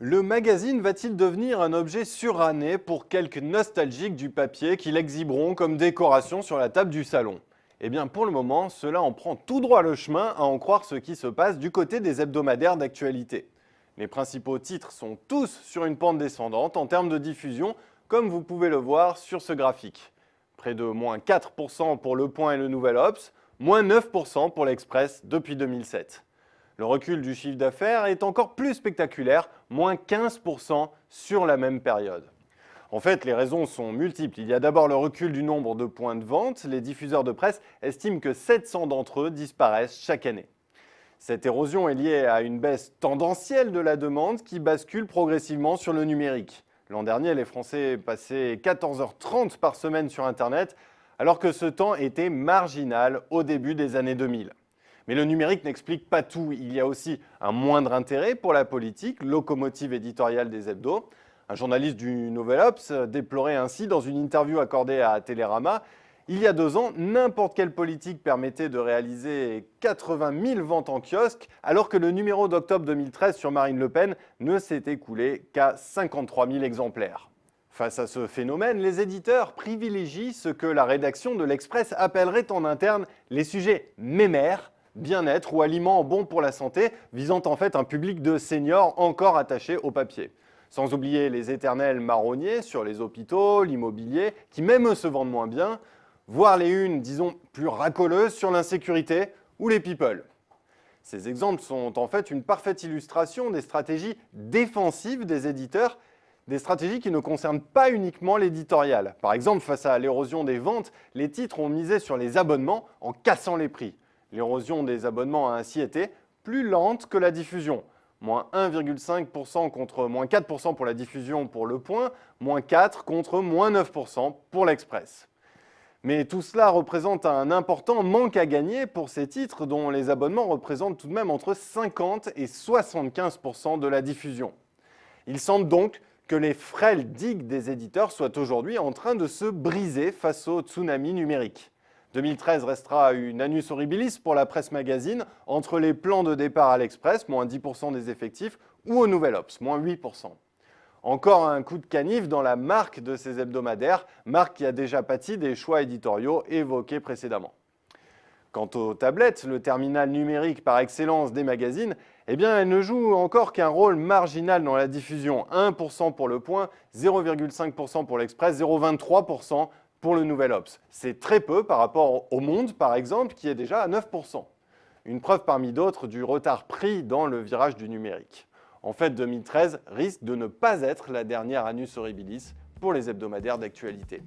Le magazine va-t-il devenir un objet suranné pour quelques nostalgiques du papier qui l'exhiberont comme décoration sur la table du salon? Eh bien, pour le moment, cela en prend tout droit le chemin à en croire ce qui se passe du côté des hebdomadaires d'actualité. Les principaux titres sont tous sur une pente descendante en termes de diffusion, comme vous pouvez le voir sur ce graphique. Près de moins 4% pour Le Point et le Nouvel Obs, moins 9% pour l'Express depuis 2007. Le recul du chiffre d'affaires est encore plus spectaculaire, moins 15% sur la même période. En fait, les raisons sont multiples. Il y a d'abord le recul du nombre de points de vente. Les diffuseurs de presse estiment que 700 d'entre eux disparaissent chaque année. Cette érosion est liée à une baisse tendancielle de la demande qui bascule progressivement sur le numérique. L'an dernier, les Français passaient 14h30 par semaine sur Internet, alors que ce temps était marginal au début des années 2000. Mais le numérique n'explique pas tout. Il y a aussi un moindre intérêt pour la politique, locomotive éditoriale des hebdos. Un journaliste du Nouvel Obs déplorait ainsi dans une interview accordée à Télérama: il y a 2 ans, n'importe quelle politique permettait de réaliser 80 000 ventes en kiosque, alors que le numéro d'octobre 2013 sur Marine Le Pen ne s'est écoulé qu'à 53 000 exemplaires. Face à ce phénomène, les éditeurs privilégient ce que la rédaction de l'Express appellerait en interne les sujets mémères, bien-être ou aliments bons pour la santé, visant en fait un public de seniors encore attachés au papier. Sans oublier les éternels marronniers sur les hôpitaux, l'immobilier, qui même eux se vendent moins bien, voire les unes, disons, plus racoleuses sur l'insécurité ou les people. Ces exemples sont en fait une parfaite illustration des stratégies défensives des éditeurs, des stratégies qui ne concernent pas uniquement l'éditorial. Par exemple, face à l'érosion des ventes, les titres ont misé sur les abonnements en cassant les prix. L'érosion des abonnements a ainsi été plus lente que la diffusion. Moins 1,5% contre moins 4% pour la diffusion pour Le Point, moins 4 contre moins 9% pour l'Express. Mais tout cela représente un important manque à gagner pour ces titres dont les abonnements représentent tout de même entre 50 et 75% de la diffusion. Il semble donc que les frêles digues des éditeurs soient aujourd'hui en train de se briser face au tsunami numérique. 2013 restera une annus horribilis pour la presse magazine, entre les plans de départ à l'Express, moins 10% des effectifs, ou au Nouvel Obs, moins 8%. Encore un coup de canif dans la marque de ces hebdomadaires, marque qui a déjà pâti des choix éditoriaux évoqués précédemment. Quant aux tablettes, le terminal numérique par excellence des magazines, eh bien, elle ne joue encore qu'un rôle marginal dans la diffusion. 1% pour Le Point, 0,5% pour l'Express, 0,23% pour le Nouvel Obs. C'est très peu par rapport au Monde, par exemple, qui est déjà à 9%. Une preuve parmi d'autres du retard pris dans le virage du numérique. En fait, 2013 risque de ne pas être la dernière annus horribilis pour les hebdomadaires d'actualité.